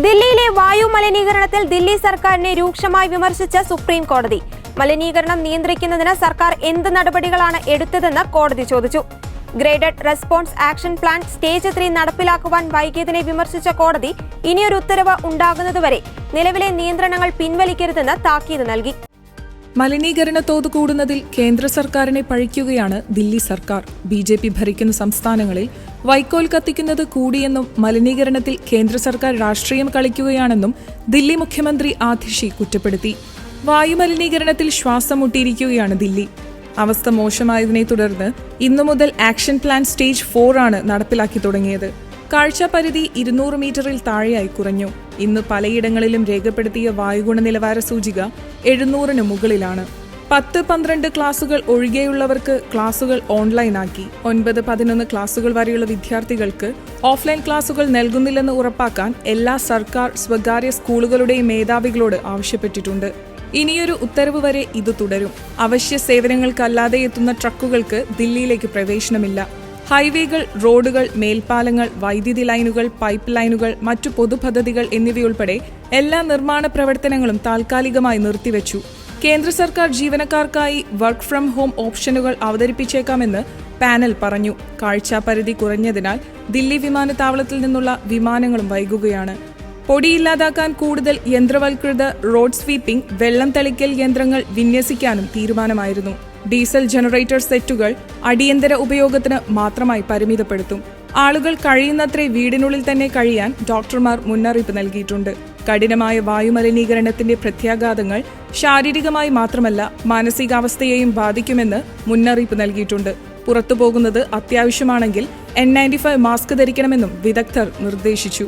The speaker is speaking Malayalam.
ദില്ലിയിലെ വായു മലിനീകരണത്തിൽ ദില്ലി സർക്കാരിനെ രൂക്ഷമായി വിമർശിച്ച സുപ്രീം കോടതി. മലിനീകരണം നിയന്ത്രിക്കുന്നതിന് സർക്കാർ എന്ത് നടപടികളാണ് എടുത്തതെന്ന് കോടതി ചോദിച്ചു. Graded response action plan stage 3 നടപ്പിലാക്കുവാൻ വൈകിയതിനെ വിമർശിച്ച കോടതി ഇനിയൊരു ഉത്തരവ് ഉണ്ടാകുന്നതുവരെ നിലവിലെ നിയന്ത്രണങ്ങൾ പിൻവലിക്കരുതെന്ന് താക്കീത് നൽകി. മലിനീകരണ തോത് കൂടുന്നതിൽ കേന്ദ്ര സർക്കാരിനെ പഴിക്കുകയാണ് ദില്ലി സർക്കാർ. BJP ഭരിക്കുന്ന സംസ്ഥാനങ്ങളിൽ വൈക്കോൽ കത്തിക്കുന്നത് കൂടിയെന്നും മലിനീകരണത്തിൽ കേന്ദ്ര സർക്കാർ രാഷ്ട്രീയം കളിക്കുകയാണെന്നും ദില്ലി മുഖ്യമന്ത്രി ആതിഷി കുറ്റപ്പെടുത്തി. വായുമലിനീകരണത്തിൽ ശ്വാസം മുട്ടിയിരിക്കുകയാണ് ദില്ലി. അവസ്ഥ മോശമായതിനെ തുടർന്ന് ഇന്നു മുതൽ ആക്ഷൻ പ്ലാൻ സ്റ്റേജ് 4 ആണ് നടപ്പിലാക്കി തുടങ്ങിയത്. കാഴ്ചാപരിധി 200 മീറ്ററിൽ താഴെയായി കുറഞ്ഞു. ഇന്ന് പലയിടങ്ങളിലും രേഖപ്പെടുത്തിയ വായുഗുണ നിലവാര സൂചിക 700-ന് മുകളിലാണ്. 10-12 ക്ലാസുകൾ ഒഴികെയുള്ളവർക്ക് ക്ലാസുകൾ ഓൺലൈനാക്കി. 9-11 ക്ലാസുകൾ വരെയുള്ള വിദ്യാർത്ഥികൾക്ക് ഓഫ്ലൈൻ ക്ലാസുകൾ നൽകുന്നില്ലെന്ന് ഉറപ്പാക്കാൻ എല്ലാ സർക്കാർ സ്വകാര്യ സ്കൂളുകളുടെയും മേധാവികളോട് ആവശ്യപ്പെട്ടിട്ടുണ്ട്. ഇനിയൊരു ഉത്തരവ് വരെ ഇത് തുടരും. അവശ്യ സേവനങ്ങൾക്കല്ലാതെ എത്തുന്ന ട്രക്കുകൾക്ക് ദില്ലിയിലേക്ക് പ്രവേശനമില്ല. ഹൈവേകൾ, റോഡുകൾ, മേൽപ്പാലങ്ങൾ, വൈദ്യുതി ലൈനുകൾ, പൈപ്പ് ലൈനുകൾ, മറ്റു പൊതുപദ്ധതികൾ എന്നിവയുൾപ്പെടെ എല്ലാ നിർമ്മാണ പ്രവർത്തനങ്ങളും താൽക്കാലികമായി നിർത്തിവെച്ചു. കേന്ദ്ര സർക്കാർ ജീവനക്കാർക്കായി വർക്ക് ഫ്രം ഹോം ഓപ്ഷനുകൾ അവതരിപ്പിച്ചേക്കാമെന്ന് പാനൽ പറഞ്ഞു. കാഴ്ചാപരിധി കുറഞ്ഞതിനാൽ ദില്ലി വിമാനത്താവളത്തിൽ നിന്നുള്ള വിമാനങ്ങളും വൈകുകയാണ്. പൊടിയില്ലാതാക്കാൻ കൂടുതൽ യന്ത്രവൽകൃത റോഡ് സ്വീപ്പിംഗ്, വെള്ളം തളിക്കൽ യന്ത്രങ്ങൾ വിന്യസിക്കാനും തീരുമാനമായിരുന്നു. ഡീസൽ ജനറേറ്റർ സെറ്റുകൾ അടിയന്തര ഉപയോഗത്തിന് മാത്രമായി പരിമിതപ്പെടുത്തും. ആളുകൾ കഴിയുന്നത്രേ വീടിനുള്ളിൽ തന്നെ കഴിയാൻ ഡോക്ടർമാർ മുന്നറിയിപ്പ് നൽകിയിട്ടുണ്ട്. കഠിനമായ വായുമലിനീകരണത്തിന്റെ പ്രത്യാഘാതങ്ങൾ ശാരീരികമായി മാത്രമല്ല മാനസികാവസ്ഥയെയും ബാധിക്കുമെന്ന് മുന്നറിയിപ്പ് നൽകിയിട്ടുണ്ട്. പുറത്തുപോകുന്നത് അത്യാവശ്യമാണെങ്കിൽ N95 മാസ്ക് ധരിക്കണമെന്നും വിദഗ്ധർ നിർദ്ദേശിച്ചു.